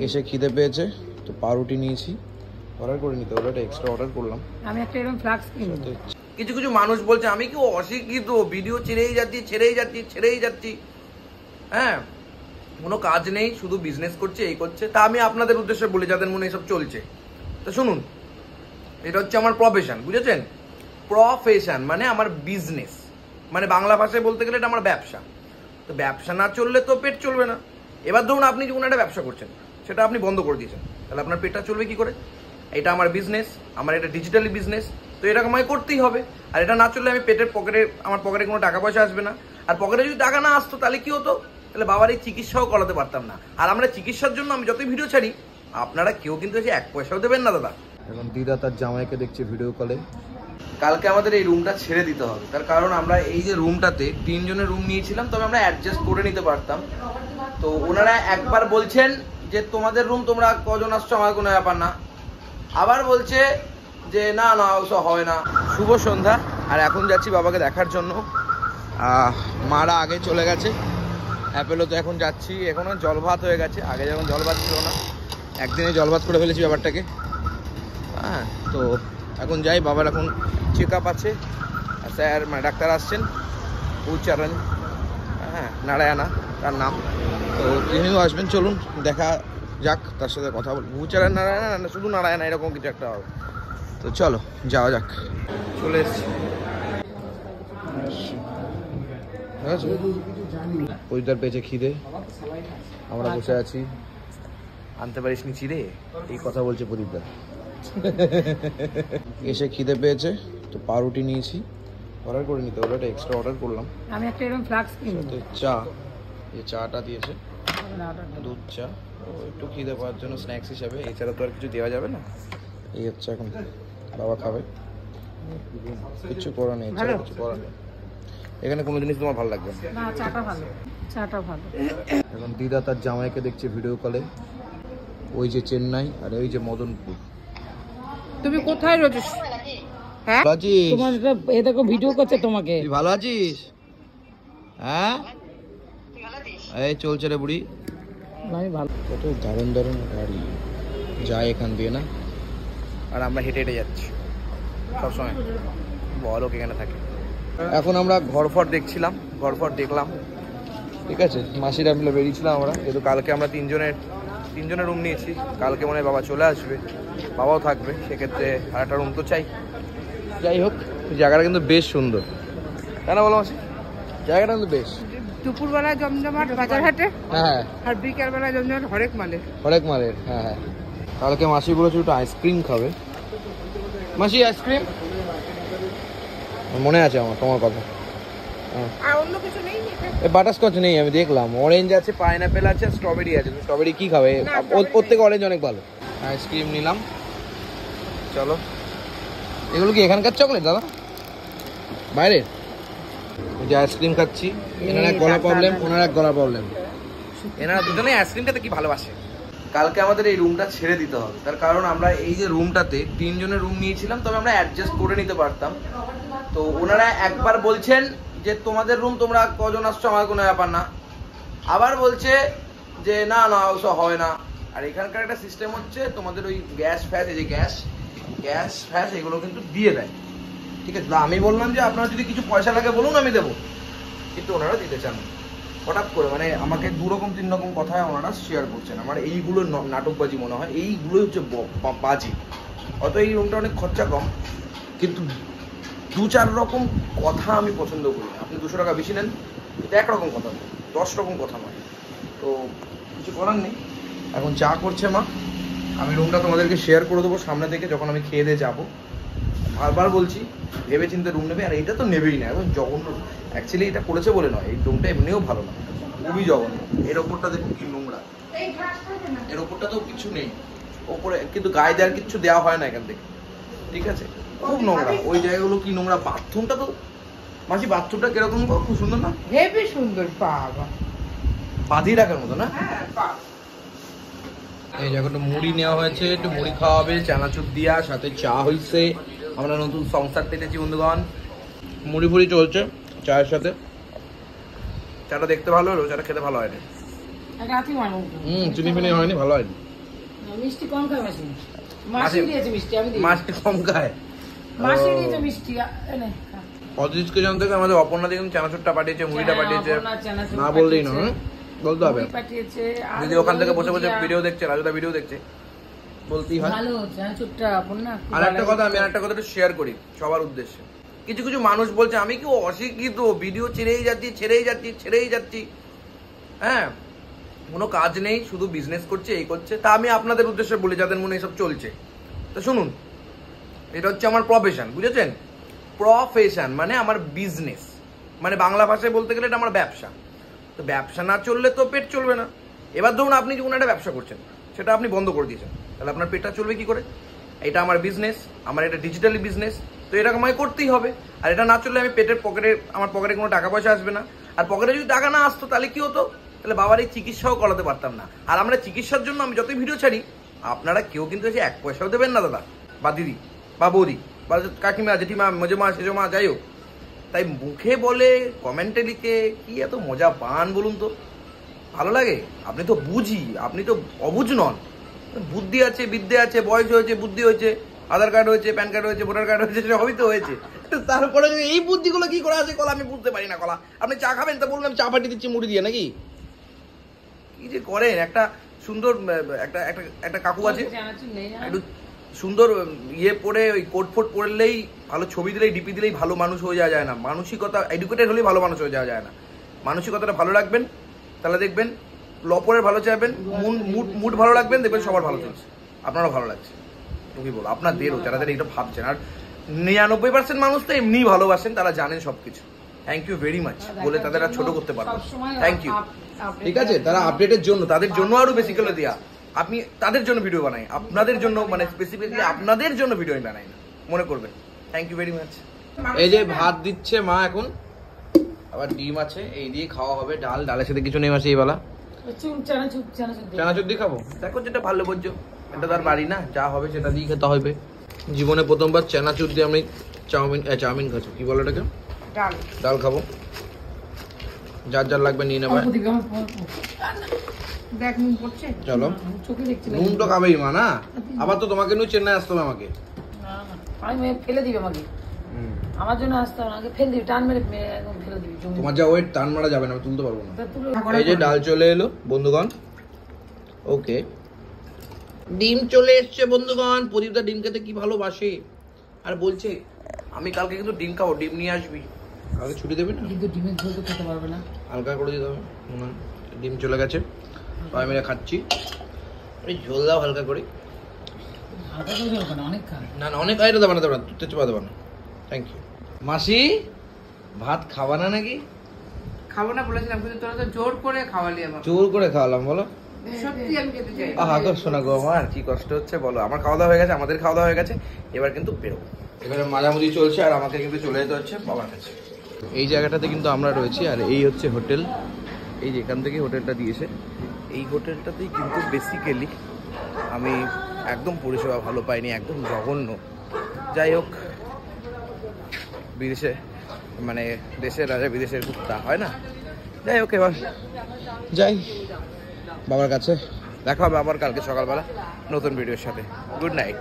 এসে খিদে পেয়েছে তো পাউরুটি নিয়েছি, অর্ডার করে নিতে হলো, এটা এক্সট্রা অর্ডার করলাম। আমি একটা এরকম ফ্লাক্স কিনবো। কিছু কিছু মানুষ বলছে আমি কি অশিক্ষিত, ভিডিও ছেড়েই যাচ্ছি, হ্যাঁ কোনো কাজ নেই, শুধু বিজনেস করছে, এই করছে। তা আমি আপনাদের উদ্দেশ্যে বলি যাদের মনে এসব চলছে, তো শুনুন, এটা হচ্ছে আমার প্রফেশন, বুঝেছেন? প্রফেশন মানে আমার বিজনেস, মানে বাংলা ভাষায় বলতে গেলে এটা আমার ব্যবসা। তো ব্যবসা না চললে তো পেট চলবে না। এবার ধরুন আপনি যখন একটা ব্যবসা করছেন, সেটা আপনি বন্ধ করে দিয়েছেন, তাহলে আপনার পেটটা চলবে কি করে? এটা আমার বিজনেস, আমার এটা ডিজিটালি বিজনেস, তো এটা আমায় করতেই হবে। আর এটা না চললে আমি আমার পকেটে কোনো টাকা পয়সা আসবে না। আর পকেটে যদি টাকা না আসতো তাহলে কি হতো? তাহলে বাবার এই চিকিৎসাও করাতে পারতাম না। আর আমরা চিকিৎসার জন্য আমি যতই ভিডিও ছাড়ি, আপনারা কেউ কিন্তু এসে 1 পয়সাও দেবেন না দাদা। এখন দিদা তার জামাইকে দেখছে ভিডিও কলে। কালকে আমাদের এই রুমটা ছেড়ে দিতে হবে, তার কারণ আমরা এই যে রুমটাতে 3 জনের রুম নিয়েছিলাম, তবে আমরা অ্যাডজাস্ট করে নিতে পারতাম। তো ওনারা একবার বলছেন যে তোমাদের রুম তোমরা কজন আসছো আমার কোনো ব্যাপার না, আবার বলছে যে না না ওসব হয় না। শুভ সন্ধ্যা, আর এখন যাচ্ছি বাবাকে দেখার জন্য। মারা আগে চলে গেছে অ্যাপেলোতে, এখন যাচ্ছি। এখনও জল ভাত হয়ে গেছে, আগে যখন জল ভাত ছিল না, একদিনে জল ভাত করে ফেলেছি ব্যাপারটাকে। হ্যাঁ, তো এখন যাই, বাবার এখন চেক আপ আছে, স্যার মানে ডাক্তার আসছেন, উচ্চারণ, হ্যাঁ নারায়ণা তার নাম, তো তিনিও আসবেন। চলুন দেখা যাক, তার সাথে কথা বলবো। উচ্চারণ নারায়ণা না, শুধু নারায়ণা এরকম কিছু একটা হবে। তো চলো যাওয়া যাক। চলে এসছি, ঠিক আছে। পরিদার পেয়েছে খিদে, আমরা বসে আছি। আনতে পারিস নি চিড়ে, এই কথা বলছে প্রদীপদা। এসে খিদে পেয়েছে তো পাউরুটি নিয়েছি, অর্ডার করে নিতে হলো, এটা এক্সট্রা অর্ডার করলাম। আমি একটা এরকম ফ্লাক্স কিনবো। সাথে চা, এই চাটা দিয়েছে, দুধ চা, একটু খিদে পাওয়ার জন্য স্ন্যাক্স হিসাবে, এছাড়া তো আর কিছু দেওয়া যাবে না। এই হচ্ছে এখন বাবা খাবে, কিছু করার নেই, কিছু করার নেই। এখানে কোনো জিনিস তোমার ভালো লাগবে না, চাটা ভালো, চাটা ভালো। এখন দিদা তার জামাইকে দেখছে ভিডিও কলে, ওই যে চেন্নাই আর ওই যে মদনপুর। তুমি কোথায় রয়েছিস? হ্যাঁ, তোমার এ দেখো ভিডিও করছে তোমাকে। তুই ভালো আছিস? হ্যাঁ, এই চলছে রে বুড়ি। আমি ভালো। কত দারুণ দারুণ গাড়ি যায় এখান দিয়ে না, আর আমরা হেঁটে হেঁটে যাচ্ছি সবসময়, বলো এখানে থাকে। এখন আমরা ঘরফর দেখছিলাম, ঘরফর দেখলাম, ঠিক আছে। মাসিরা মিলে বেরিয়েছিলাম আমরা, যেহেতু কালকে আমরা 3 জনের রুম নিয়েছি। কালকে মনে হয় বাবা চলে আসবে, বাবাও থাকবে, সেক্ষেত্রে আর একটা রুম তো চাই। যাই হোক, জায়গাটা কিন্তু বেশ সুন্দর, তাই না বলো মাসি? জায়গাটা কিন্তু বেশ। দুপুরবেলায় জমজমাট বাজারহাটে, হ্যাঁ, আর বিকেলবেলায় জমজমাট হরেক মালের। হ্যাঁ হ্যাঁ। কালকে মাসি বলেছে একটু আইসক্রিম খাবে। মাসি আইসক্রিম মনে আছে আমার, তোমার কথা। আর অন্য কিছু নেই? বাটারস্কচ নেই, আমি দেখলাম। অরেঞ্জ আছে, পাইনাপেল আছে, স্ট্রবেরি আছে। স্ট্রবেরি কি খাবে? ওর থেকে অরেঞ্জ অনেক ভালো। আইসক্রিম নিলাম, চলো। এগুলো কি এখানকার চকলেট দাদা? বাইরে যে আইসক্রিম খাচ্ছি, এনার এক গলা প্রবলেম, ওনার এক গলা প্রবলেম। এনারা দুজনে আইসক্রিমটাতে কি ভালোবাসে। কালকে আমাদের এই রুমটা ছেড়ে দিতে হবে, তার কারণ আমরা এই যে রুমটাতে 3 জনের রুম নিয়েছিলাম, তবে আমরা অ্যাডজাস্ট করে নিতে পারতাম। তো ওনারা একবার বলছেন যে তোমাদের রুম তোমরা কজন আসছো আমার কোনো ব্যাপার না, আবার বলছে যে না না ওসব হয় না। আর এখানকার একটা সিস্টেম হচ্ছে, তোমাদের ওই গ্যাস ফ্যাস, এই যে গ্যাস ফ্যাস এগুলো কিন্তু দিয়ে দেয়, ঠিক আছে। আমি বললাম যে আপনার যদি কিছু পয়সা লাগে বলুন, আমি দেবো, কিন্তু ওনারা দিতে চান না। হঠাৎ করে মানে আমাকে 2 রকম 3 রকম কথা ওনারা শেয়ার করছেন। আমার এইগুলো নাটকবাজি মনে হয়, এইগুলোই হচ্ছে বাজি। অত এই রুমটা অনেক খরচা কম, কিন্তু 2-4 রকম কথা আমি পছন্দ করি না। আপনি 200 টাকা বেশি নেন, কিন্তু একরকম কথা নয়, 10 রকম কথা নয়। তো কিছু করার নেই। এখন চা করছে মা, আমি রুমটা তোমাদেরকে শেয়ার করে দেবো সামনে থেকে, যখন আমি খেয়ে দিয়ে যাবো। বারবার বলছি ভেবে চিন্তে রুম নেবে, আর এটা তো নেবেই না। এখন জঘন্য, অ্যাকচুয়ালি এটা করেছে বলে নয়, এই রুমটা এমনিও ভালো না, খুবই জঘন্য। এর ওপরটা দেখুন কি নোংরা, এর ওপরটা তো কিছু নেই ওপরে, কিন্তু গায়ে দেওয়ার কিছু দেওয়া হয় না এখান থেকে, ঠিক আছে। খুব নোংরা ওই জায়গাগুলো, কি নোংরা। বাথরুমটা তো মাসি, বাথরুমটা কিরকম? খুব সুন্দর না? হেবি সুন্দর, বাবা বাঁধিয়ে রাখার মতো না? এই জায়গাটা মুড়ি নেওয়া হয়েছে, একটু মুড়ি খাওয়া হবে, চানাচুর দিয়া, সাথে চা হয়েছে। আমরা নতুন সংসার পেতেছি বন্ধুগণ, মুড়ি ফুড়ি চলছে চায়ের সাথে। চাটা দেখতে ভালো হলো, চাটা খেতে ভালো হয়নি। রাতে মারবো চিনি ফিনি হয়নি, ভালো হয়নি। মিষ্টি কম খায় মাসি, মাসি দিয়েছে মিষ্টি, আমি দিই মাসি কম খায়, মাসি দিয়েছে মিষ্টি এনে অজিতকে জানতে আমাদের অপর্ণা দেখুন চানাচুরটা পাঠিয়েছে, মুড়িটা পাঠিয়েছে, না বললেই না বলতে হবে। পাঠিয়েছে দিদি ওখান থেকে বসে বসে ভিডিও দেখছে, রাজুদা ভিডিও দেখছে, বলতেই হয়। ভালো চানাচুরটা অপর্ণা। আর একটা কথা, আমি একটা কথা একটু শেয়ার করি সবার উদ্দেশ্যে। কিছু কিছু মানুষ বলছে আমি কি অশিক্ষিত, ভিডিও ছেড়েই যাচ্ছি, হ্যাঁ কোনো কাজ নেই, শুধু বিজনেস করছে, এই করছে। তা আমি আপনাদের উদ্দেশ্যে বলি যাদের মনে এসব চলছে, তো শুনুন, এটা হচ্ছে আমার প্রফেশন, বুঝেছেন? প্রফেশন মানে আমার বিজনেস, মানে বাংলা ভাষায় বলতে গেলে এটা আমার ব্যবসা। তো ব্যবসা না চললে তো পেট চলবে না। এবার ধরুন আপনি যখন একটা ব্যবসা করছেন, সেটা আপনি বন্ধ করে দিয়েছেন, তাহলে আপনার পেটটা চলবে কি করে? এটা আমার বিজনেস, আমার এটা ডিজিটালি বিজনেস, তো এটা আমায় করতেই হবে। আর এটা না চললে আমি আমার পকেটে কোনো টাকা পয়সা আসবে না। আর পকেটে যদি টাকা না আসতো তাহলে কি হতো? তাহলে বাবার এই চিকিৎসাও করাতে পারতাম না। আর আমরা চিকিৎসার জন্য আমি যতই ভিডিও ছাড়ি, আপনারা কেউ কিন্তু এসে 1 পয়সাও দেবেন না দাদা বা দিদি বা বৌদি বা কাকিমা, জেঠিমা, মেজমা, সেজমা, যাই হোক। তাই মুখে বলে কমেন্টে লিখে কি এত মজা পান বলুন তো? ভালো লাগে? আপনি তো বুঝি, আপনি তো অবুঝ নন। বুদ্ধি আছে, বিদ্যে আছে, বয়স হয়েছে, বুদ্ধি হয়েছে, আধার কার্ড হয়েছে, প্যান কার্ড হয়েছে, ভোটার কার্ড হয়েছে, সবই তো হয়েছে। তারপরে যদি এই বুদ্ধিগুলো কি করে আছে কলা, আমি বুঝতে পারি না। কলা আপনি চা খাবেন, তা বললাম চা পাঠিয়ে দিচ্ছি মুড়ি দিয়ে, নাকি কি যে করেন? একটা সুন্দর একটা কাকু আছে, একটু সুন্দর ইয়ে পরে ওই কোট ফোট পরলেই, ভালো ছবি দিলেই, ডিপি দিলেই ভালো মানুষ হয়ে যাওয়া যায় না। মানসিকতা এডুকেটেড হলেই ভালো মানুষ হয়ে যাওয়া যায় না। মানসিকতাটা ভালো রাখবেন, তাহলে দেখবেন লপরের ভালো চাইবেন, মুড ভালো রাখবেন, দেখবেন সবার ভালো চলছে, আপনারও ভালো লাগছে। তুমি বলো আপনাদেরও, যারা এটা ভাবছেন। আর 99% মানুষ তো এমনি ভালোবাসেন, তারা জানেন সবকিছু। থ্যাংক ইউ ভেরি মাচ বলে তাদের আর ছোট করতে পারবো। থ্যাংক ইউ, ঠিক আছে? তারা আপডেটের জন্য, তাদের জন্য আরো বেশি করে দেয়া। আপনি তাদের জন্য ভিডিও বানাই, আপনাদের জন্য, মানে স্পেসিফিকলি আপনাদের জন্য ভিডিও আমি বানাই না, মনে করবেন। Thank you very much. এই যে ভাত দিচ্ছে মা এখন, আবার ডিম আছে, এই দিয়ে খাওয়া হবে। ডালের সাথে কিছু নেই মাসে এই বেলা, চানাচুর দিয়ে খাবো। দেখো যেটা ভালো বলছো, এটা তার বাড়ি না, যা হবে সেটা দিয়ে খেতে হবে। জীবনে প্রথমবার চানাচুর দিয়ে আমি চাউমিন খাচ্ছি, কি বলো এটাকে, ডাল খাবো। যার যার লাগবে নিয়ে নেবে। চলো, নুন তো খাবেই মা, না? আবার তো তোমাকে নিয়ে চেন্নাই আসতে হবে আমাকে, ফেলে দিবে আমাকে, আমার জন্য আসতে হবে, আগে ফেলে দিবি, টান মেরে একদম ফেলে দিবি। তোমার যা ওয়েট, টান মারা যাবে না, আমি তুলতে পারবো না। এই যে ডাল চলে এলো বন্ধুগণ, ওকে। ডিম চলে এসছে বন্ধুগণ। প্রদীপদা ডিম খেতে কি ভালোবাসে, আর বলছে আমি কালকে কিন্তু ডিম খাবো, ডিম নিয়ে আসবি। কালকে ছুটি দেবে না, কিন্তু ডিমের ঝোল তো খেতে পারবে না, হালকা করে দিতে হবে। ডিম চলে গেছে, সবাই মিলে খাচ্ছি। এই ঝোল দাও হালকা করে। না না, অনেক আইটা দেবে না, দেবে না, তেজপাতা দেবে না। Thank you. মাসি ভাত খাবা না নাকি? খাবো না বলেছিলাম, কিন্তু তোরা তো জোর করে খাওয়ালি আমাকে। জোর করে খাওয়ালাম বলো? সত্যি আমি খেতে চাই। আহা গো শোনা গো, আমার কি কষ্ট হচ্ছে বলো। আমার খাওয়া দাওয়া হয়ে গেছে, আমাদের খাওয়া দাওয়া হয়ে গেছে, এবার কিন্তু বেরোবো। এবারে মাঝামাঝি চলছে, আর আমাকে কিন্তু চলে যেতে হচ্ছে বাবার কাছে। এই জায়গাটাতে কিন্তু আমরা রয়েছি, আর এই হচ্ছে হোটেল। এই যে এখান থেকে হোটেলটা দিয়েছে, এই হোটেলটাতেই কিন্তু বেসিক্যালি আমি একদম পরিষেবা ভালো পাইনি, একদম জঘন্য। যাই হোক, বিদেশে মানে দেশের রাজা বিদেশের কুত্তা হয় না। যাই হোক, এবার যাই বাবার কাছে। দেখা হবে আবার কালকে সকালবেলা নতুন ভিডিওর সাথে। Good night.